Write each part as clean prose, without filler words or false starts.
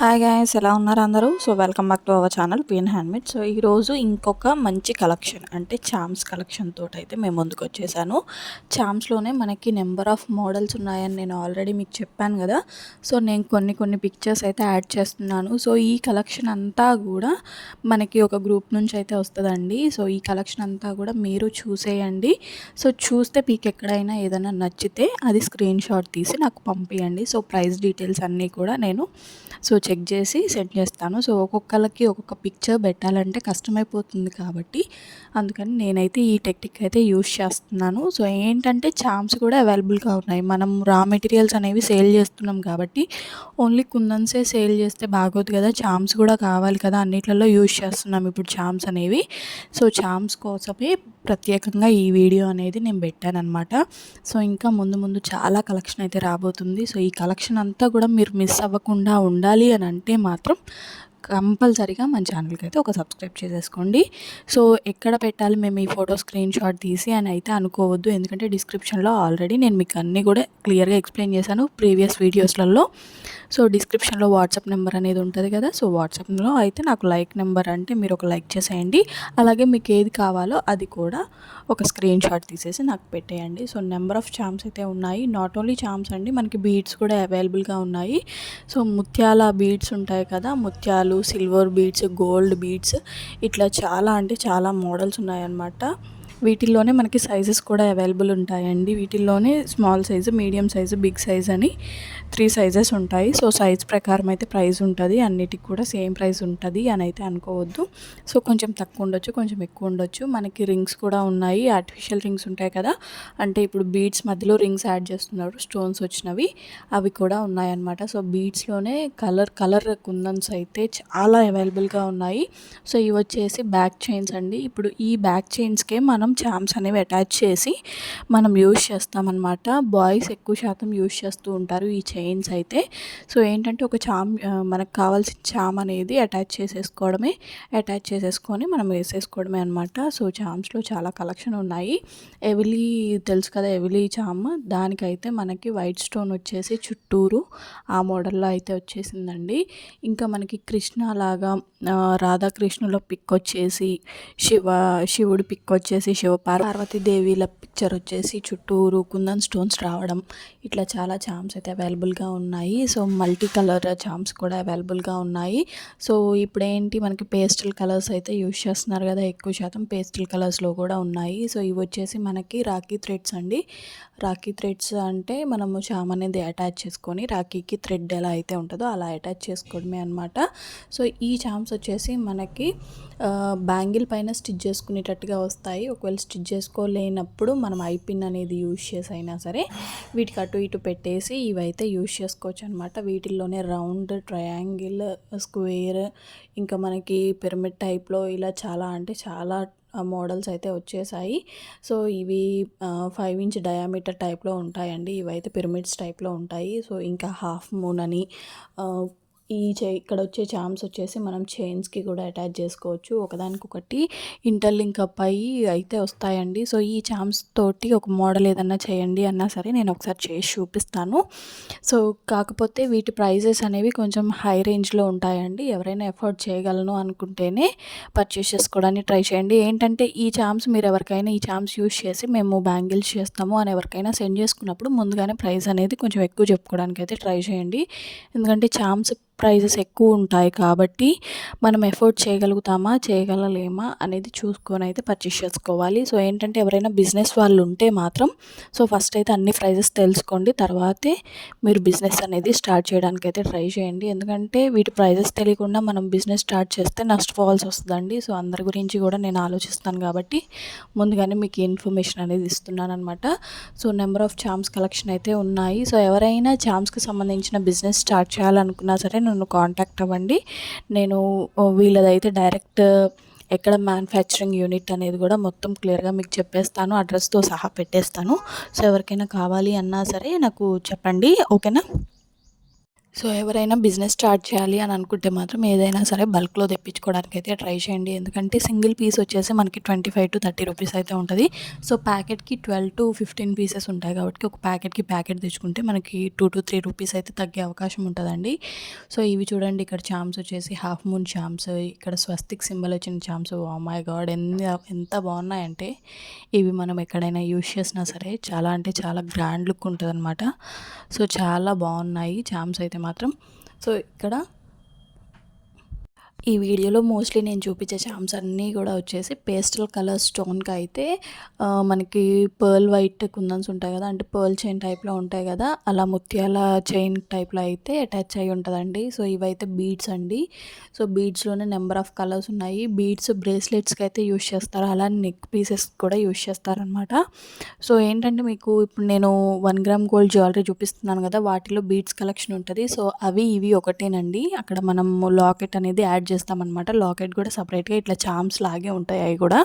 Hi guys, ఎలా ఉన్నారు అందరూ? So welcome back to our channel PN handmade. So ఈరోజు ఇంకొక మంచి కలెక్షన్ అంటే చామ్స్ కలెక్షన్ తోటి అయితే మేము ముందుకు వచ్చేసాను. చామ్స్లోనే మనకి నెంబర్ ఆఫ్ మోడల్స్ ఉన్నాయని నేను ఆల్రెడీ మీకు చెప్పాను కదా. సో నేను కొన్ని పిక్చర్స్ అయితే యాడ్ చేస్తున్నాను. సో ఈ కలెక్షన్ అంతా కూడా మనకి ఒక గ్రూప్ నుంచి అయితే వస్తుందండి. సో ఈ కలెక్షన్ అంతా కూడా మీరు చూసేయండి. సో చూస్తే మీకు ఎక్కడైనా ఏదైనా నచ్చితే అది స్క్రీన్ షాట్ తీసి నాకు పంపించండి. సో ప్రైస్ డీటెయిల్స్ అన్నీ కూడా నేను చెక్ చేసి సెండ్ చేస్తాను. సో ఒక్కొక్కరికి ఒక్కొక్క పిక్చర్ పెట్టాలంటే కష్టమైపోతుంది కాబట్టి అందుకని నేనైతే ఈ టెక్నిక్ అయితే యూజ్ చేస్తున్నాను. సో ఏంటంటే చామ్స్ కూడా అవైలబుల్గా ఉన్నాయి. మనం రా మెటీరియల్స్ అనేవి సేల్ చేస్తున్నాం కాబట్టి ఓన్లీ కుందన్సే సేల్ చేస్తే బాగోదు కదా, చామ్స్ కూడా కావాలి కదా. అన్నిట్లలో యూజ్ చేస్తున్నాం ఇప్పుడు చామ్స్ అనేవి. సో చామ్స్ కోసమే ప్రత్యేకంగా ఈ వీడియో అనేది నేను పెట్టానన్నమాట. సో ఇంకా ముందు చాలా కలెక్షన్ అయితే రాబోతుంది. సో ఈ కలెక్షన్ అంతా కూడా మీరు మిస్ అవ్వకుండా ఉండాలి అని అంటే మాత్రం కంపల్సరీగా మన ఛానల్కి అయితే ఒక సబ్స్క్రైబ్ చేసేసుకోండి. సో ఎక్కడ పెట్టాలి మేము ఈ ఫోటో స్క్రీన్ షాట్ తీసి అని అయితే అనుకోవద్దు, ఎందుకంటే డిస్క్రిప్షన్లో ఆల్రెడీ నేను మీకు అన్నీ కూడా క్లియర్గా ఎక్స్ప్లెయిన్ చేశాను ప్రీవియస్ వీడియోస్లలో. సో డిస్క్రిప్షన్లో వాట్సాప్ నెంబర్ అనేది ఉంటుంది కదా. సో వాట్సాప్లో అయితే నాకు లైక్ నెంబర్ అంటే మీరు ఒక లైక్ చేసేయండి. అలాగే మీకు ఏది కావాలో అది కూడా ఒక స్క్రీన్ షాట్ తీసేసి నాకు పెట్టేయండి. సో నెంబర్ ఆఫ్ చామ్స్ అయితే ఉన్నాయి. నాట్ ఓన్లీ చామ్స్ అండి, మనకి బీడ్స్ కూడా అవైలబుల్గా ఉన్నాయి. సో ముత్యాల బీడ్స్ ఉంటాయి కదా, ముత్యాలు, సిల్వర్ బీడ్స్, గోల్డ్ బీడ్స్, ఇట్లా చాలా అంటే చాలా మోడల్స్ ఉన్నాయన్నమాట. వీటిల్లోనే మనకి సైజెస్ కూడా అవైలబుల్ ఉంటాయండి. వీటిల్లోనే small size, medium size, big size అని 3 సైజెస్ ఉంటాయి. సో సైజ్ ప్రకారం అయితే ప్రైస్ ఉంటుంది. అన్నిటికి కూడా సేమ్ ప్రైస్ ఉంటుంది అని అయితే అనుకోవద్దు. సో కొంచెం తక్కువ ఉండొచ్చు, కొంచెం ఎక్కువ ఉండొచ్చు. మనకి రింగ్స్ కూడా ఉన్నాయి, ఆర్టిఫిషియల్ రింగ్స్ ఉంటాయి కదా, అంటే ఇప్పుడు బీడ్స్ మధ్యలో రింగ్స్ యాడ్ చేస్తున్నారు, స్టోన్స్ వచ్చినవి, అవి కూడా ఉన్నాయన్నమాట. సో బీడ్స్లోనే కలర్ కుందన్స్ అయితే చాలా అవైలబుల్గా ఉన్నాయి. సో ఇవి వచ్చేసి బ్యాక్ చైన్స్ అండి. ఇప్పుడు ఈ బ్యాక్ చైన్స్కే మనం చామ్స్ అనేవి అటాచ్ చేసి మనం యూజ్ చేస్తామన్నమాట. బాయ్స్ ఎక్కువ శాతం యూజ్ చేస్తూ ఉంటారు ఈ చైన్స్ అయితే. సో ఏంటంటే ఒక మనకు కావాల్సిన చామ్ అనేది అటాచ్ చేసేసుకొని మనం వేసేసుకోవడమే అనమాట. సో చామ్స్లో చాలా కలెక్షన్ ఉన్నాయి. ఎవలీ తెలుసు కదా, ఎవలీ చామ్, దానికైతే మనకి వైట్ స్టోన్ వచ్చేసి చుట్టూరు ఆ మోడల్లో అయితే వచ్చేసిందండి. ఇంకా మనకి కృష్ణ లాగా రాధాకృష్ణుల పిక్ వచ్చేసి, శివుడి పిక్ వచ్చేసి, పార్వతీదేవిల పిక్చర్ వచ్చేసి చుట్టూరు కుందన్ స్టోన్స్ రావడం, ఇట్లా చాలా చామ్స్ అయితే అవైలబుల్గా ఉన్నాయి. సో మల్టీ కలర్ చామ్స్ కూడా అవైలబుల్గా ఉన్నాయి. సో ఇప్పుడు ఏంటి మనకి పేస్టల్ కలర్స్ అయితే యూజ్ చేస్తున్నారు కదా, ఎక్కువ శాతం పేస్టల్ కలర్స్లో కూడా ఉన్నాయి. సో ఇవి వచ్చేసి మనకి రాఖీ థ్రెడ్స్ అండి. రాఖీ థ్రెడ్స్ అంటే మనము చామ్ అనేది అటాచ్ చేసుకొని రాఖీకి థ్రెడ్ ఎలా అయితే ఉంటుందో అలా అటాచ్ చేసుకోవడమే అనమాట. సో ఈ చామ్స్ వచ్చేసి మనకి బ్యాంగిల్ పైన స్టిచ్ చేసుకునేటట్టుగా వస్తాయి. ఒకవేళ స్టిచ్ చేసుకోలేనప్పుడు మనం ఐపిన్ అనేది యూజ్ చేసి అయినా సరే వీటికి అటు ఇటు పెట్టేసి ఇవైతే యూజ్ చేసుకోవచ్చు అనమాట. వీటిల్లోనే రౌండ్, ట్రయాంగిల్, స్క్వేర్, ఇంకా మనకి పిరమిడ్ టైప్లో ఇలా చాలా అంటే చాలా మోడల్స్ అయితే వచ్చేసాయి. సో ఇవి 5 ఇంచ్ డయామీటర్ టైప్లో ఉంటాయండి. ఇవైతే పిరమిడ్స్ టైప్లో ఉంటాయి. సో ఇంకా హాఫ్ మూన్ అని ఇక్కడ వచ్చే చామ్స్ వచ్చేసి మనం చైన్స్కి కూడా అటాచ్ చేసుకోవచ్చు. ఒకదానికొకటి ఇంటర్లింక్ అప్ అయ్యి అయితే వస్తాయండి. సో ఈ చామ్స్ తోటి ఒక మోడల్ ఏదన్నా చేయండి అన్నా సరే నేను ఒకసారి చేసి చూపిస్తాను. సో కాకపోతే వీటి ప్రైజెస్ అనేవి కొంచెం హై రేంజ్లో ఉంటాయండి. ఎవరైనా ఎఫోర్డ్ చేయగలను అనుకుంటేనే పర్చేస్ చేసుకోవడానికి ట్రై చేయండి. ఏంటంటే ఈ చామ్స్ మీరు ఎవరికైనా ఈ చామ్స్ యూజ్ చేసి మేము బ్యాంగిల్స్ చేస్తాము అని ఎవరికైనా సెండ్ చేసుకున్నప్పుడు ముందుగానే ప్రైస్ అనేది కొంచెం ఎక్కువ చెప్పుకోవడానికి అయితే ట్రై చేయండి. ఎందుకంటే చామ్స్ ప్రైజెస్ ఎక్కువ ఉంటాయి కాబట్టి మనం ఎఫోర్డ్ చేయగలలేమా అనేది చూసుకొని అయితే పర్చేస్ చేసుకోవాలి. సో ఏంటంటే ఎవరైనా బిజినెస్ వాళ్ళు ఉంటే మాత్రం సో ఫస్ట్ అయితే అన్ని ప్రైజెస్ తెలుసుకోండి, తర్వాతే మీరు బిజినెస్ అనేది స్టార్ట్ చేయడానికి అయితే ట్రై చేయండి. ఎందుకంటే వీటి ప్రైజెస్ తెలియకుండా మనం బిజినెస్ స్టార్ట్ చేస్తే నష్టపోవాల్సి వస్తుందండి. సో అందరి గురించి కూడా నేను ఆలోచిస్తాను కాబట్టి ముందుగానే మీకు ఇన్ఫర్మేషన్ అనేది ఇస్తున్నాను అనమాట. So number of charms collection అయితే ఉన్నాయి. సో ఎవరైనా చామ్స్కి సంబంధించిన బిజినెస్ స్టార్ట్ చేయాలనుకున్నా సరే నన్ను కాంటాక్ట్ అవ్వండి. నేను వీళ్ళదైతే డైరెక్ట్ ఎక్కడ మ్యానుఫ్యాక్చరింగ్ యూనిట్ అనేది కూడా మొత్తం క్లియర్గా మీకు చెప్పేస్తాను, అడ్రస్తో సహా పెట్టేస్తాను. సో ఎవరికైనా కావాలి అన్నా సరే నాకు చెప్పండి, ఓకేనా. సో ఎవరైనా బిజినెస్ స్టార్ట్ చేయాలి అని అనుకుంటే మాత్రం ఏదైనా సరే బల్క్‌లో తెప్పించుకోవడానికి అయితే ట్రై చేయండి. ఎందుకంటే సింగిల్ పీస్ వచ్చేసి మనకి 25-30 రూపీస్ అయితే ఉంటది. సో ప్యాకెట్‌కి 12-15 పీసెస్ ఉంటాయి కాబట్టి ఒక ప్యాకెట్‌కి ప్యాకెట్ తెచ్చుకుంటే మనకి 2-3 రూపీస్ అయితే తగ్గే అవకాశం ఉంటదండి. సో ఇవి చూడండి, ఇక్కడ చామ్స్ వచ్చేసి హాఫ్ మూన్ చామ్స్, ఇక్కడ స్వస్తిక్ సింబల్ వచ్చిన చామ్స్. Oh my god! ఎంత బాగున్నాయంటే ఇవి మనం ఎక్కడైనా యూజ్ చేసినా సరే చాలా అంటే చాలా గ్రాండ్ లుక్ ఉంటదనమాట. సో చాలా బాగున్నాయి చామ్స్ అయితే మాత్రం. సో ఇక్కడ ఈ వీడియోలో మోస్ట్లీ నేను చూపించే చామ్స్ అన్నీ కూడా వచ్చేసి పేస్టల్ కలర్ స్టోన్కి అయితే మనకి పర్ల్ వైట్ కుందన్స్ ఉంటాయి కదా, అంటే పర్ల్ చైన్ టైప్లో ఉంటాయి కదా, అలా ముత్యాల చైన్ టైప్లో అయితే అటాచ్ అయి ఉంటుందండి. సో ఇవైతే బీడ్స్ అండి. సో బీడ్స్లోనే నెంబర్ ఆఫ్ కలర్స్ ఉన్నాయి. బీడ్స్ బ్రేస్లెట్స్కి అయితే యూస్ చేస్తారు, అలా నెక్ పీసెస్ కూడా యూస్ చేస్తారనమాట. సో ఏంటంటే మీకు ఇప్పుడు నేను 1 గ్రామ్ గోల్డ్ జ్యువెలరీ చూపిస్తున్నాను కదా, వాటిలో బీడ్స్ కలెక్షన్ ఉంటుంది. సో అవి ఇవి ఒకటేనండి. అక్కడ మనం లాకెట్ అనేది యాడ్ చేస్తామన్నమాట. లాకెట్ కూడా సపరేట్గా ఇట్లా చామ్స్ లాగే ఉంటాయి అవి కూడా.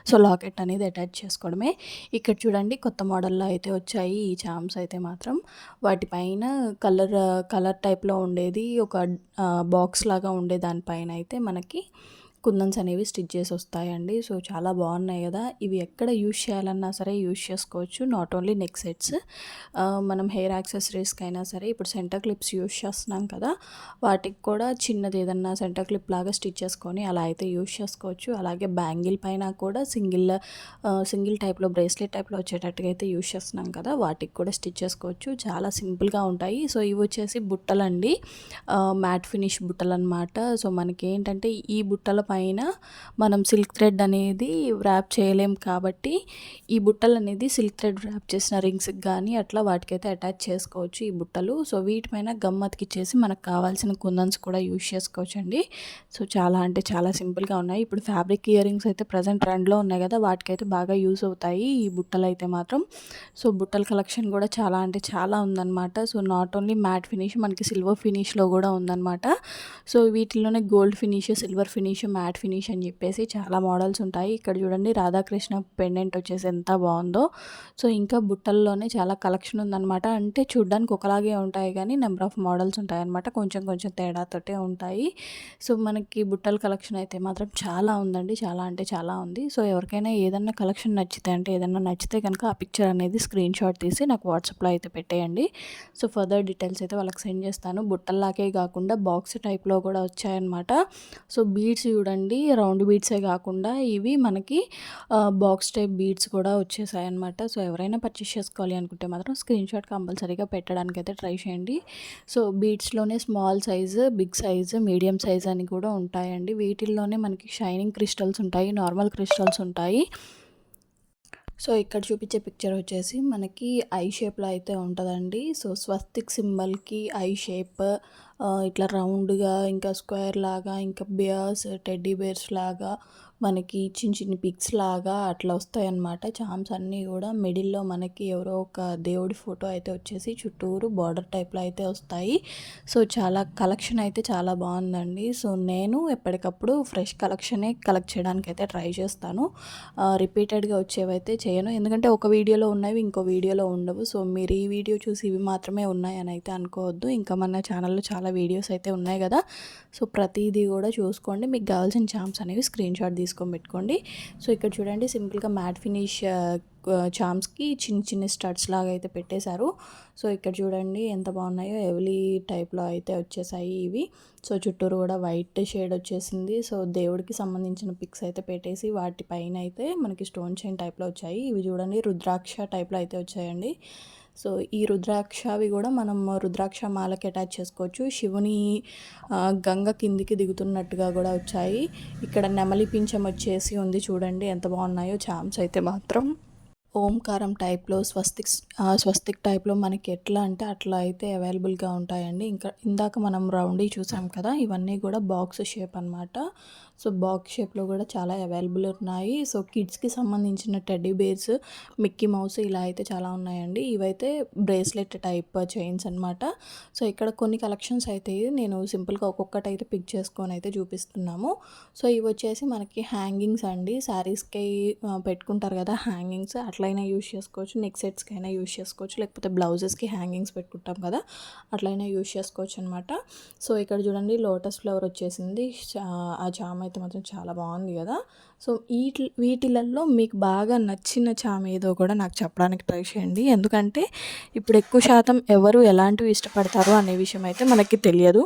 సో లాకెట్ అనేది అటాచ్ చేసుకోవడమే. ఇక్కడ చూడండి కొత్త మోడల్లో అయితే వచ్చాయి ఈ చామ్స్ అయితే మాత్రం. వాటిపైన కలర్ టైప్లో ఉండేది ఒక బాక్స్ లాగా ఉండే దానిపైన అయితే మనకి కుందన్స్ అనేవి స్టిచ్ చేసి వస్తాయండి. సో చాలా బాగున్నాయి కదా. ఇవి ఎక్కడ యూజ్ చేయాలన్నా సరే యూజ్ చేసుకోవచ్చు. నాట్ ఓన్లీ నెక్ సెట్స్, మనం హెయిర్ యాక్సెసరీస్కి అయినా సరే ఇప్పుడు సెంటర్ క్లిప్స్ యూజ్ చేస్తున్నాం కదా, వాటికి కూడా చిన్నది ఏదన్నా సెంటర్ క్లిప్ లాగా స్టిచ్ చేసుకొని అలా అయితే యూజ్ చేసుకోవచ్చు. అలాగే బ్యాంగిల్ పైన కూడా సింగిల్ టైప్లో బ్రేస్లెట్ టైప్లో వచ్చేటట్టుగా అయితే యూజ్ చేస్తున్నాం కదా, వాటికి కూడా స్టిచ్ చేసుకోవచ్చు. చాలా సింపుల్గా ఉంటాయి. సో ఇవి వచ్చేసి బుట్టలండి, మ్యాట్ ఫినిష్ బుట్టలు అనమాట. సో మనకి ఏంటంటే ఈ బుట్టల పైన మనం సిల్క్ థ్రెడ్ అనేది వ్రాప్ చేయలేం కాబట్టి ఈ బుట్టలు అనేది సిల్క్ థ్రెడ్ వ్రాప్ చేసిన రింగ్స్కి కానీ అట్లా వాటికైతే అటాచ్ చేసుకోవచ్చు ఈ బుట్టలు. సో వీటిపైన గమ్ అతికిచ్చేసి మనకు కావాల్సిన కుందన్స్ కూడా యూజ్ చేసుకోవచ్చు అండి. సో చాలా అంటే చాలా సింపుల్గా ఉన్నాయి. ఇప్పుడు ఫ్యాబ్రిక్ ఇయర్ రింగ్స్ అయితే ప్రజెంట్ ట్రెండ్లో ఉన్నాయి కదా, వాటికైతే బాగా యూజ్ అవుతాయి ఈ బుట్టలు అయితే మాత్రం. సో బుట్టల కలెక్షన్ కూడా చాలా అంటే చాలా ఉందన్నమాట. So not only matte finish, మనకి సిల్వర్ ఫినిష్లో కూడా ఉందన్నమాట. సో వీటిలోనే gold finish, silver finish, matte finish అని చెప్పేసి చాలా మోడల్స్ ఉంటాయి. ఇక్కడ చూడండి రాధాకృష్ణ పెండెంట్ వచ్చేసి ఎంత బాగుందో. సో ఇంకా బుట్టల్లోనే చాలా కలెక్షన్ ఉందన్నమాట. అంటే చూడ్డానికి ఒకలాగే ఉంటాయి కానీ నెంబర్ ఆఫ్ మోడల్స్ ఉంటాయన్నమాట, కొంచెం కొంచెం తేడాతోటే ఉంటాయి. సో మనకి బుట్టల కలెక్షన్ అయితే మాత్రం చాలా ఉందండి, చాలా అంటే చాలా ఉంది. సో ఎవరికైనా ఏదన్నా కలెక్షన్ నచ్చితే, అంటే ఏదన్నా నచ్చితే కనుక ఆ పిక్చర్ అనేది స్క్రీన్ షాట్ తీసి నాకు వాట్సాప్లో అయితే పెట్టేయండి. సో ఫర్దర్ డీటెయిల్స్ అయితే వాళ్ళకి సెండ్ చేస్తాను. బుట్టల్లాగే కాకుండా బాక్స్ టైప్లో కూడా వచ్చాయన్నమాట. సో బీడ్స్ చూడండి, రౌండ్ బీడ్సే కాకుండా ఇవి మనకి బాక్స్ టైప్ బీడ్స్ కూడా వచ్చేసాయన్నమాట. సో ఎవరైనా పర్చేస్ చేసుకోవాలి అనుకుంటే మాత్రం స్క్రీన్ షాట్ కంపల్సరీగా పెట్టడానికి అయితే ట్రై చేయండి. సో బీడ్స్లోనే small size, big size, medium size అని కూడా ఉంటాయండి. వీటిల్లోనే మనకి షైనింగ్ క్రిస్టల్స్ ఉంటాయి, నార్మల్ క్రిస్టల్స్ ఉంటాయి. సో ఇక్కడ చూపించే పిక్చర్ వచ్చేసి మనకి ఐ షేప్లో అయితే ఉంటుందండి. సో స్వస్తిక్ సింబల్కి ఐ షేప్, ఇట్లా రౌండ్గా, ఇంకా స్క్వేర్ లాగా, ఇంకా బియర్స్, టెడ్డీ బేర్స్ లాగా, మనకి చిన్న చిన్న పిక్స్ లాగా అట్లా వస్తాయన్నమాట. చామ్స్ అన్నీ కూడా మిడిల్లో మనకి ఎవరో ఒక దేవుడి ఫోటో అయితే వచ్చేసి చుట్టూరు బార్డర్ టైప్లో అయితే వస్తాయి. సో చాలా కలెక్షన్ అయితే చాలా బాగుందండి. సో నేను ఎప్పటికప్పుడు ఫ్రెష్ కలెక్షనే కలెక్ట్ చేయడానికి అయితే ట్రై చేస్తాను. రిపీటెడ్గా వచ్చేవైతే చేయను, ఎందుకంటే ఒక వీడియోలో ఉన్నవి ఇంకో వీడియోలో ఉండవు. సో మీరు ఈ వీడియో చూసి ఇవి మాత్రమే ఉన్నాయని అయితే అనుకోవద్దు, ఇంకా మన ఛానల్లో చాలా వీడియోస్ అయితే ఉన్నాయి కదా. సో ప్రతిదీ కూడా చూసుకోండి, మీకు కావాల్సిన చామ్స్ అనేవి స్క్రీన్ షాట్ తీసుకొని పెట్టుకోండి. సో ఇక్కడ చూడండి సింపుల్గా మ్యాట్ ఫినిష్ చామ్స్కి చిన్న చిన్న స్టడ్స్ లాగా అయితే పెట్టేశారు. సో ఇక్కడ చూడండి ఎంత బాగున్నాయో, ఎవలీ టైప్లో అయితే వచ్చేసాయి ఇవి. సో చుట్టూరు కూడా వైట్ షేడ్ వచ్చేసింది. సో దేవుడికి సంబంధించిన పిక్స్ అయితే పెట్టేసి వాటిపైన అయితే మనకి స్టోన్ చైన్ టైప్లో వచ్చాయి. ఇవి చూడండి రుద్రాక్ష టైప్లో అయితే వచ్చాయండి. సో ఈ రుద్రాక్షవి కూడా మనం రుద్రాక్ష మాలకి అటాచ్ చేసుకోవచ్చు. శివుని గంగ కిందికి దిగుతున్నట్టుగా కూడా వచ్చాయి. ఇక్కడ నెమలి పింఛం వచ్చేసి ఉంది, చూడండి ఎంత బాగున్నాయో చామ్స్ అయితే మాత్రం. ఓంకారం టైప్లో, స్వస్తిక్ టైప్లో మనకి ఎట్లా అంటే అట్లా అయితే అవైలబుల్గా ఉంటాయండి. ఇంకా ఇందాక మనం రౌండీ చూసాం కదా, ఇవన్నీ కూడా బాక్స్ షేప్ అనమాట. సో బాక్స్ షేప్లో కూడా చాలా అవైలబుల్ ఉన్నాయి. సో కిడ్స్కి సంబంధించిన టెడ్డీ బేర్స్, మిక్కీ మౌస్ ఇలా అయితే చాలా ఉన్నాయండి. ఇవైతే బ్రేస్లెట్ టైప్ చైన్స్ అనమాట. సో ఇక్కడ కొన్ని కలెక్షన్స్ అయితే నేను సింపుల్గా ఒక్కొక్కటి అయితే పిక్ చేసుకొని అయితే చూపిస్తున్నాము. సో ఇవి వచ్చేసి మనకి హ్యాంగింగ్స్ అండి, శారీస్కి పెట్టుకుంటారు కదా హ్యాంగింగ్స్, అట్లా అట్లయినా యూజ్ చేసుకోవచ్చు, నెక్ సెట్స్కి అయినా యూజ్ చేసుకోవచ్చు, లేకపోతే బ్లౌజెస్కి హ్యాంగింగ్స్ పెట్టుకుంటాం కదా అట్లయినా యూజ్ చేసుకోవచ్చు అనమాట. సో ఇక్కడ చూడండి లోటస్ ఫ్లవర్ వచ్చేసింది. ఆ చామ అయితే మాత్రం చాలా బాగుంది కదా. సో వీటిలలో మీకు బాగా నచ్చిన చామ ఏదో కూడా నాకు చెప్పడానికి ట్రై చేయండి. ఎందుకంటే ఇప్పుడు ఎక్కువ శాతం ఎవరు ఎలాంటివి ఇష్టపడతారు అనే విషయం అయితే మనకి తెలియదు.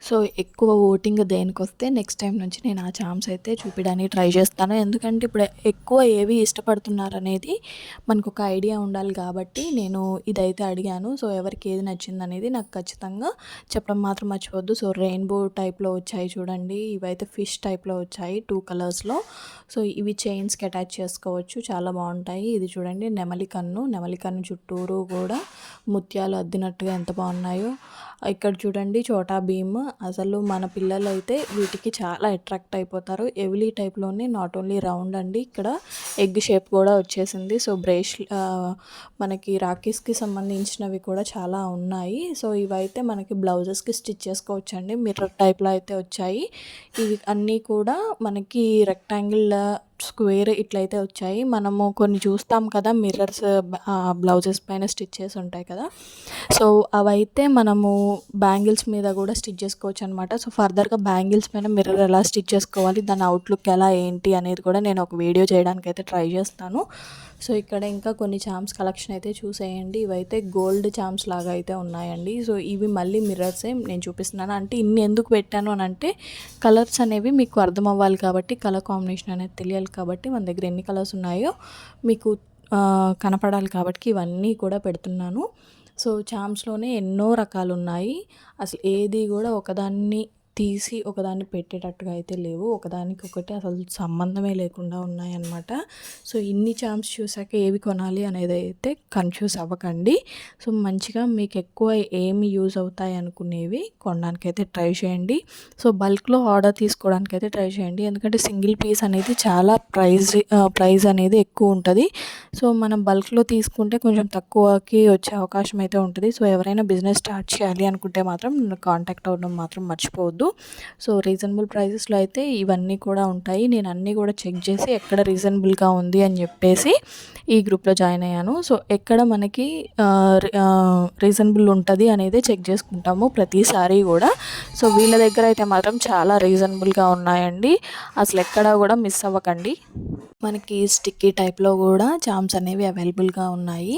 సో ఎక్కువ ఓటింగ్ దేనికొస్తే నెక్స్ట్ టైం నుంచి నేను ఆ చామ్స్ అయితే చూపించడానికి ట్రై చేస్తాను. ఎందుకంటే ఇప్పుడు ఎక్కువ ఏవి ఇష్టపడుతున్నారనేది మనకు ఒక ఐడియా ఉండాలి కాబట్టి నేను ఇదైతే అడిగాను. సో ఎవరికి ఏది నచ్చిందనేది నాకు ఖచ్చితంగా చెప్పడం మాత్రం మర్చిపోవద్దు. సో రెయిన్బో టైప్లో వచ్చాయి చూడండి, ఇవైతే ఫిష్ టైప్లో వచ్చాయి 2 కలర్స్లో. సో ఇవి చైన్స్కి అటాచ్ చేసుకోవచ్చు, చాలా బాగుంటాయి. ఇది చూడండి నెమలి కన్ను చుట్టూరు కూడా ముత్యాలు అద్దినట్టుగా ఎంత బాగున్నాయో. ఇక్కడ చూడండి చోటా భీమ్. అసలు మన పిల్లలు అయితే వీటికి చాలా అట్రాక్ట్ అయిపోతారు. ఎవలీ టైప్లోనే నాట్ ఓన్లీ రౌండ్ అండి, ఇక్కడ ఎగ్ షేప్ కూడా వచ్చేసింది. సో మనకి రాఖీస్కి సంబంధించినవి కూడా చాలా ఉన్నాయి. సో ఇవైతే మనకి బ్లౌజెస్కి స్టిచ్ చేసుకోవచ్చు అండి. మిర్రర్ టైప్లో అయితే వచ్చాయి. ఇవి అన్నీ కూడా మనకి రెక్టాంగిల్ స్క్వేర్ ఇట్లయితే వచ్చాయి. మనము కొన్ని చూస్తాం కదా మిర్రర్స్ బ్లౌజెస్ పైన స్టిచ్ చేసి ఉంటాయి కదా, సో అవైతే మనము బ్యాంగిల్స్ మీద కూడా స్టిచ్ చేసుకోవచ్చు అనమాట. సో ఫర్దర్గా బ్యాంగిల్స్ పైన మిర్రర్ ఎలా స్టిచ్ చేసుకోవాలి, దాని అవుట్లుక్ ఎలా ఏంటి అనేది కూడా నేను ఒక వీడియో చేయడానికి అయితే ట్రై చేస్తాను. సో ఇక్కడ ఇంకా కొన్ని చామ్స్ కలెక్షన్ అయితే చూసేయండి. ఇవైతే గోల్డ్ చామ్స్ లాగా అయితే ఉన్నాయండి. సో ఇవి మళ్ళీ మిర్రర్సే నేను చూపిస్తున్నాను. అంటే ఇన్ని ఎందుకు పెట్టాను అని అంటే కలర్స్ అనేవి మీకు అర్థం అవ్వాలి కాబట్టి, కలర్ కాంబినేషన్ అనేది తెలియాలి కాబట్టి, మన దగ్గర ఎన్ని కలర్స్ ఉన్నాయో మీకు కనపడాలి కాబట్టి ఇవన్నీ కూడా పెడుతున్నాను. సో చామ్స్లోనే ఎన్నో రకాలు ఉన్నాయి. అసలు ఏది కూడా ఒకదాన్ని తీసి ఒకదాన్ని పెట్టేటట్టుగా అయితే లేవు, ఒకదానికొకటి అసలు సంబంధమే లేకుండా ఉన్నాయన్నమాట. సో ఇన్ని చామ్స్ చూసాక ఏవి కొనాలి అనేది అయితే కన్ఫ్యూజ్ అవ్వకండి. సో మంచిగా మీకు ఎక్కువ ఏమి యూజ్ అవుతాయి అనుకునేవి కొనడానికైతే ట్రై చేయండి. సో బల్క్లో ఆర్డర్ తీసుకోవడానికైతే ట్రై చేయండి. ఎందుకంటే సింగిల్ పీస్ అనేది చాలా ప్రైస్ అనేది ఎక్కువ ఉంటుంది. సో మనం బల్క్లో తీసుకుంటే కొంచెం తక్కువకి వచ్చే అవకాశం అయితే ఉంటుంది. సో ఎవరైనా బిజినెస్ స్టార్ట్ చేయాలి అనుకుంటే మాత్రం కాంటాక్ట్ అవ్వడం మాత్రం మర్చిపోవద్దు. సో రీజనబుల్ ప్రైజెస్లో అయితే ఇవన్నీ కూడా ఉంటాయి. నేను అన్నీ కూడా చెక్ చేసి ఎక్కడ రీజనబుల్గా ఉంది అని చెప్పేసి ఈ గ్రూప్లో జాయిన్ అయ్యాను. సో ఎక్కడ మనకి రీజనబుల్ ఉంటుంది అనేది చెక్ చేసుకుంటాము ప్రతిసారి కూడా. సో వీళ్ళ దగ్గర అయితే మాత్రం చాలా రీజనబుల్గా ఉన్నాయండి, అసలు ఎక్కడా కూడా మిస్ అవ్వకండి. మనకి స్టిక్కీ టైప్లో కూడా చామ్స్ అనేవి అవైలబుల్గా ఉన్నాయి.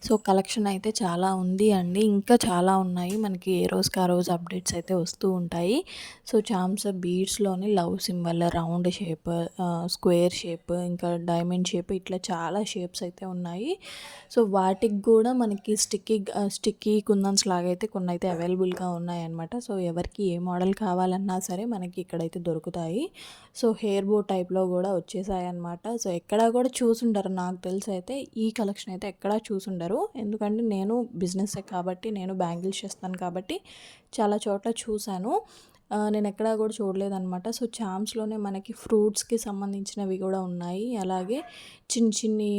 సో కలెక్షన్ అయితే చాలా ఉంది అండి, ఇంకా చాలా ఉన్నాయి. మనకి ఏ రోజుకి ఆ రోజు అప్డేట్స్ అయితే వస్తూ ఉంటాయి. సో చామ్స్ బీడ్స్లోని love symbol, round shape, square shape, ఇంకా డైమండ్ షేప్, ఇట్లా చాలా షేప్స్ అయితే ఉన్నాయి. సో వాటికి కూడా మనకి స్టిక్కీ కుందన్స్ లాగా అయితే కొన్ని అయితే అవైలబుల్గా ఉన్నాయన్నమాట. సో ఎవరికి ఏ మోడల్ కావాలన్నా సరే మనకి ఇక్కడైతే దొరుకుతాయి. సో హెయిర్ బో టైప్లో కూడా వచ్చేసాయి అన్నమాట. సో ఎక్కడా కూడా చూసుండరు, నాకు తెలిసి అయితే ఈ కలెక్షన్ అయితే ఎక్కడా చూసుండరు. ఎందుకంటే నేను బిజినెస్సే కాబట్టి, నేను బ్యాంగిల్స్ చేస్తాను కాబట్టి చాలా చోట్ల చూశాను, నేను ఎక్కడా కూడా చూడలేదన్నమాట. సో చామ్స్లోనే మనకి ఫ్రూట్స్కి సంబంధించినవి కూడా ఉన్నాయి. అలాగే చిన్ని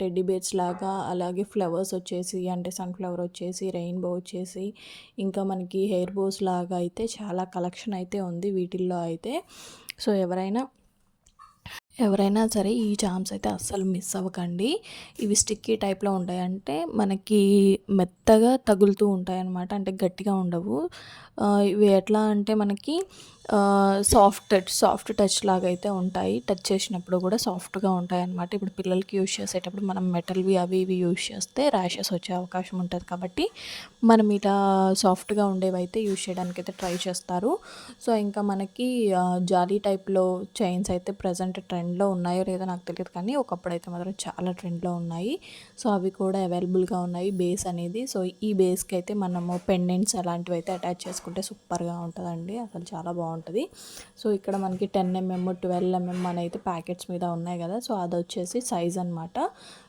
టెడ్డీ బేర్స్ లాగా, అలాగే ఫ్లవర్స్ వచ్చేసి అంటే సన్ఫ్లవర్ వచ్చేసి, రెయిన్బో వచ్చేసి, ఇంకా మనకి హెయిర్ బోస్ లాగా అయితే చాలా కలెక్షన్ అయితే ఉంది వీటిల్లో అయితే. సో ఎవరైనా సరే ఈ చామ్స్ అయితే అస్సలు మిస్ అవ్వకండి. ఇవి స్టిక్కీ టైప్లో ఉంటాయి, అంటే మనకి మెత్తగా తగులుతూ ఉంటాయి అన్నమాట, అంటే గట్టిగా ఉండవు. ఇవి ఎట్లా అంటే మనకి సాఫ్ట్ టచ్ లాగా అయితే ఉంటాయి. టచ్ చేసినప్పుడు కూడా సాఫ్ట్గా ఉంటాయి అన్నమాట. ఇప్పుడు పిల్లలకి యూజ్ చేసేటప్పుడు మనం మెటల్వి అవి ఇవి యూజ్ చేస్తే ర్యాషెస్ వచ్చే అవకాశం ఉంటుంది కాబట్టి మనం ఇలా సాఫ్ట్గా ఉండేవి అయితే యూజ్ చేయడానికి అయితే ట్రై చేస్తారు. సో ఇంకా మనకి జాలీ టైప్లో చైన్స్ అయితే ప్రజెంట్ ట్రెండ్లో ఉన్నాయో లేదో నాకు తెలియదు, కానీ ఒకప్పుడు అయితే మాత్రం చాలా ట్రెండ్లో ఉన్నాయి. సో అవి కూడా అవైలబుల్గా ఉన్నాయి, బేస్ అనేది. సో ఈ బేస్కి అయితే మనము పెండెంట్స్ అలాంటివి అయితే అటాచ్ చేసుకుంటే సూపర్గా ఉంటుందండి, అసలు చాలా బాగుంటుంది. సో ఇక్కడ మనకి 10mm 12mm అని అయితే ప్యాకెట్స్ మీద ఉన్నాయి కదా. సో అది వచ్చేసి సైజ్ అనమాట.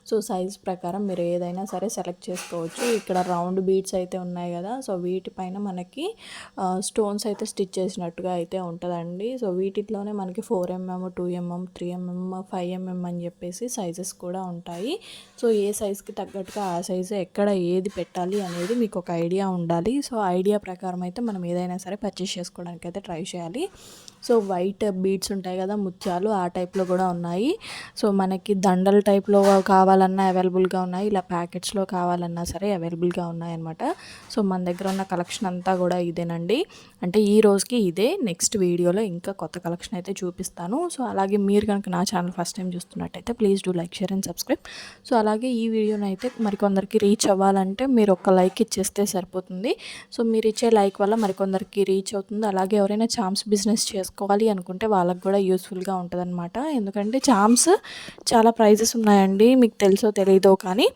సో సైజ్ ప్రకారం మీరు ఏదైనా సరే సెలెక్ట్ చేసుకోవచ్చు. ఇక్కడ రౌండ్ బీడ్స్ అయితే ఉన్నాయి కదా, సో వీటిపైన మనకి స్టోన్స్ అయితే స్టిచ్ చేసినట్టుగా అయితే ఉంటుందండి. సో వీటిలోనే మనకి 4mm, 2mm, 3mm, 5mm అని చెప్పేసి సైజెస్ కూడా ఉంటాయి. సో ఏ సైజ్కి తగ్గట్టుగా ఆ సైజు ఎక్కడ ఏది పెట్టాలి అనేది మీకు ఒక ఐడియా ఉండాలి. సో ఐడియా ప్రకారం అయితే మనం ఏదైనా సరే పర్చేస్ చేసుకోవడానికి అయితే ట్రై చేయాలి. సో వైట్ బీడ్స్ ఉంటాయి కదా, ముత్యాలు, ఆ టైప్లో కూడా ఉన్నాయి. సో మనకి దండల టైప్లో కావాలన్నా అవైలబుల్గా ఉన్నాయి, ఇలా ప్యాకెట్స్లో కావాలన్నా సరే అవైలబుల్గా ఉన్నాయన్నమాట. సో మన దగ్గర ఉన్న కలెక్షన్ అంతా కూడా ఇదేనండి. అంటే ఈ రోజుకి ఇదే. నెక్స్ట్ వీడియోలో ఇంకా కొత్త కలెక్షన్ అయితే చూపిస్తాను. సో అలాగే మీరు కనుక నా ఛానల్ ఫస్ట్ టైం చూస్తున్నట్టయితే please do like, share and subscribe. So అలాగే ఈ వీడియోని అయితే మరికొందరికి రీచ్ అవ్వాలంటే మీరు ఒక లైక్ ఇచ్చేస్తే సరిపోతుంది. సో మీరు ఇచ్చే లైక్ వల్ల మరికొందరికి రీచ్ అవుతుంది. అలాగే ఎవరైనా చామ్స్ బిజినెస్ చేసుకోవాలి అనుకుంటే వాళ్ళకి కూడా యూస్ఫుల్గా ఉంటుందన్నమాట. ఎందుకంటే చామ్స్ చాలా ప్రైజెస్ ఉన్నాయండి, మీకు తెలుసో తెలీదో కానీ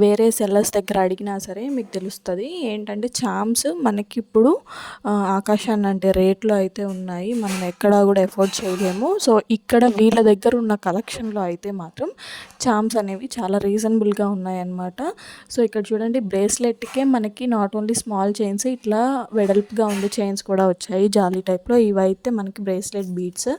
వేరే సెల్లర్స్ దగ్గర అడిగినా సరే మీకు తెలుస్తుంది. ఏంటంటే చామ్స్ మనకి ఇప్పుడు ఆకాశాన్ని అంటే రేట్లో అయితే ఉన్నాయి, మనం ఎక్కడా కూడా ఎఫోర్డ్ చేయలేము. సో ఇక్కడ వీళ్ళ దగ్గర ఉన్న కలెక్షన్లో అయితే మాత్రం చామ్స్ అనేవి చాలా రీజనబుల్గా ఉన్నాయన్నమాట. సో ఇక్కడ చూడండి, బ్రేస్లెట్కే మనకి నాట్ ఓన్లీ స్మాల్ చైన్స్, ఇట్లా వెడల్పుగా ఉండే చైన్స్ కూడా వచ్చాయి జాలీ టైప్లో. ఇవైతే మనకి బ్రేస్లెట్ బీడ్స్.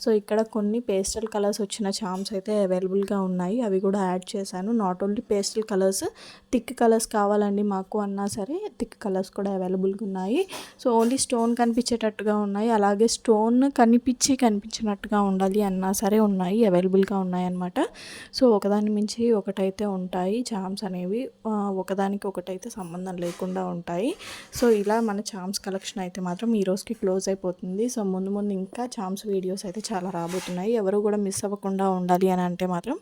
సో ఇక్కడ కొన్ని పేస్టల్ కలర్స్ వచ్చిన చామ్స్ అయితే అవైలబుల్గా ఉన్నాయి, అవి కూడా యాడ్ చేశాను. Not only pastel colours, thick colours కావాలండి మాకు అన్నా సరే థిక్ కలర్స్ కూడా అవైలబుల్గా ఉన్నాయి. సో ఓన్లీ స్టోన్ కనిపించేటట్టుగా ఉన్నాయి, అలాగే స్టోన్ కనిపించినట్టుగా ఉండాలి అన్నా సరే ఉన్నాయి, అవైలబుల్గా ఉన్నాయి అన్నమాట. సో ఒకదాని మించి ఒకటైతే ఉంటాయి చామ్స్ అనేవి, ఒకదానికి ఒకటైతే సంబంధం లేకుండా ఉంటాయి. సో ఇలా మన చామ్స్ కలెక్షన్ అయితే మాత్రం ఈ రోజుకి క్లోజ్ అయిపోతుంది. సో ముందు ముందు ఇంకా చామ్స్ వీడియోస్ అయితే చాలా రాబోతున్నాయి. ఎవరు కూడా మిస్ అవ్వకుండా ఉండాలి అని అంటే మాత్రం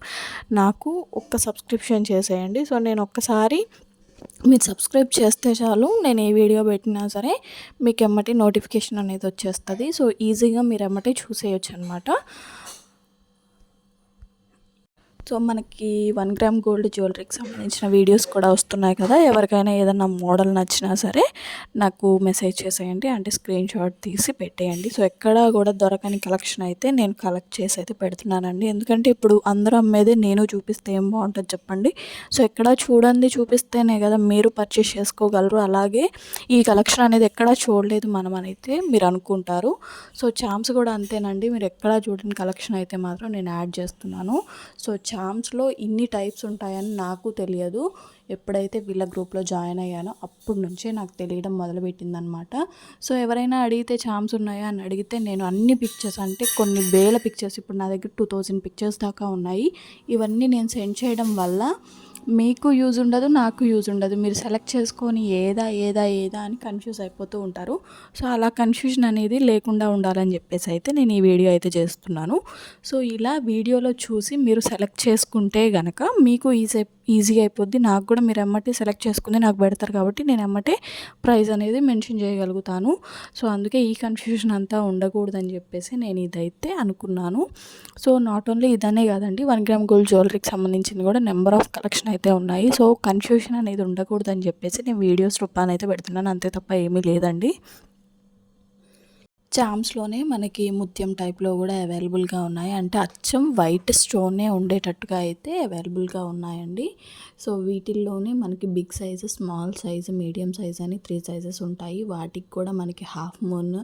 నాకు ఒక్క సబ్స్క్రిప్షన్ చేసేయండి. సో నేను ఒక్కసారి మీరు సబ్స్క్రైబ్ చేస్తే చాలు, నేను ఏ వీడియో పెట్టినా సరే మీకు ఎమ్మటి నోటిఫికేషన్ అనేది వచ్చేస్తుంది. సో ఈజీగా మీరు ఎమ్మటే చూసేయచ్చు అనమాట. సో మనకి 1 గ్రామ్ గోల్డ్ జ్యువెలరీకి సంబంధించిన వీడియోస్ కూడా వస్తున్నాయి కదా, ఎవరికైనా ఏదైనా మోడల్ నచ్చినా సరే నాకు మెసేజ్ చేసేయండి, అంటే స్క్రీన్ షాట్ తీసి పెట్టేయండి. సో ఎక్కడా కూడా దొరకని కలెక్షన్ అయితే నేను కలెక్ట్ చేసి అయితే పెడుతున్నానండి. ఎందుకంటే ఇప్పుడు అందరూ అమ్మేదే నేను చూపిస్తే ఏం బాగుంటుంది చెప్పండి. సో ఎక్కడా చూడండి చూపిస్తేనే కదా మీరు పర్చేస్ చేసుకోగలరు. అలాగే ఈ కలెక్షన్ అనేది ఎక్కడా చూడలేదు మనం అయితే మీరు అనుకుంటారు. సో చామ్స్ కూడా అంతేనండి, మీరు ఎక్కడా చూడని కలెక్షన్ అయితే మాత్రం నేను యాడ్ చేస్తున్నాను. సో చామ్స్లో ఇన్ని టైప్స్ ఉంటాయని నాకు తెలియదు. ఎప్పుడైతే వీళ్ళ గ్రూప్లో జాయిన్ అయ్యానో అప్పటి నుంచే నాకు తెలియడం మొదలుపెట్టిందనమాట. సో ఎవరైనా అడిగితే చామ్స్ ఉన్నాయా అని అడిగితే నేను అన్ని పిక్చర్స్, అంటే కొన్ని వేల పిక్చర్స్, ఇప్పుడు నా దగ్గర 2000 పిక్చర్స్ దాకా ఉన్నాయి, ఇవన్నీ నేను సెండ్ చేయడం వల్ల మీకు యూజ్ ఉండదు, నాకు యూజ్ ఉండదు. మీరు సెలెక్ట్ చేసుకొని ఏదా అని కన్ఫ్యూజ్ అయిపోతూ ఉంటారు. సో అలా కన్ఫ్యూజన్ అనేది లేకుండా ఉండాలని చెప్పేసి అయితే నేను ఈ వీడియో అయితే చేస్తున్నాను. సో ఇలా వీడియోలో చూసి మీరు సెలెక్ట్ చేసుకుంటే కనుక మీకు ఈజీ అయిపోద్ది. నాకు కూడా మీరు ఎమ్మటే సెలెక్ట్ చేసుకుంది నాకు పెడతారు కాబట్టి నేను ఎమ్మటే ప్రైస్ అనేది మెన్షన్ చేయగలుగుతాను. సో అందుకే ఈ కన్ఫ్యూజన్ అంతా ఉండకూడదని చెప్పేసి నేను ఇదైతే అనుకున్నాను. సో నాట్ ఓన్లీ ఇదనే కాదండి, 1 గ్రామ్ గోల్డ్ జ్యువెలరీకి సంబంధించింది కూడా నెంబర్ ఆఫ్ కలెక్షన్ అయితే ఉన్నాయి. సో కన్ఫ్యూషన్ అనేది ఉండకూడదని చెప్పేసి నేను వీడియోస్ రూపాన్ని అయితే పెడుతున్నాను, అంతే తప్ప ఏమీ లేదండి. చామ్స్లోనే మనకి ముత్యం టైప్లో కూడా అవైలబుల్గా ఉన్నాయి, అంటే అచ్చం వైట్ స్టోనే ఉండేటట్టుగా అయితే అవైలబుల్గా ఉన్నాయండి. సో వీటిల్లోనే మనకి big size, small size, medium size అని 3 సైజెస్ ఉంటాయి. వాటికి కూడా మనకి half moon,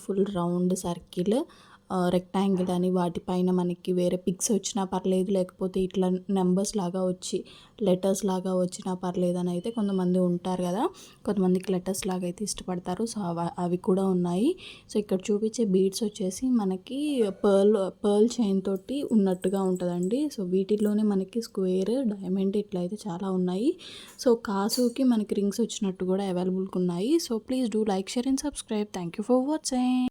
full round, circle, rectangle అని వాటిపైన మనకి వేరే పిక్స్ వచ్చినా పర్లేదు, లేకపోతే ఇట్లా నెంబర్స్ లాగా వచ్చి లెటర్స్ లాగా వచ్చినా పర్లేదు అని అయితే కొంతమంది ఉంటారు కదా, కొంతమందికి లెటర్స్ లాగా అయితే ఇష్టపడతారు. సో అవి కూడా ఉన్నాయి. సో ఇక్కడ చూపించే బీడ్స్ వచ్చేసి మనకి పర్ల్ చైన్ తోటి ఉన్నట్టుగా ఉంటుందండి. సో వీటిల్లోనే మనకి స్క్వేర్, డైమండ్ ఇట్లా అయితే చాలా ఉన్నాయి. సో కాసుకి మనకి రింగ్స్ వచ్చినట్టు కూడా అవైలబుల్గా ఉన్నాయి. So please do like, share and subscribe. Thank you for watching.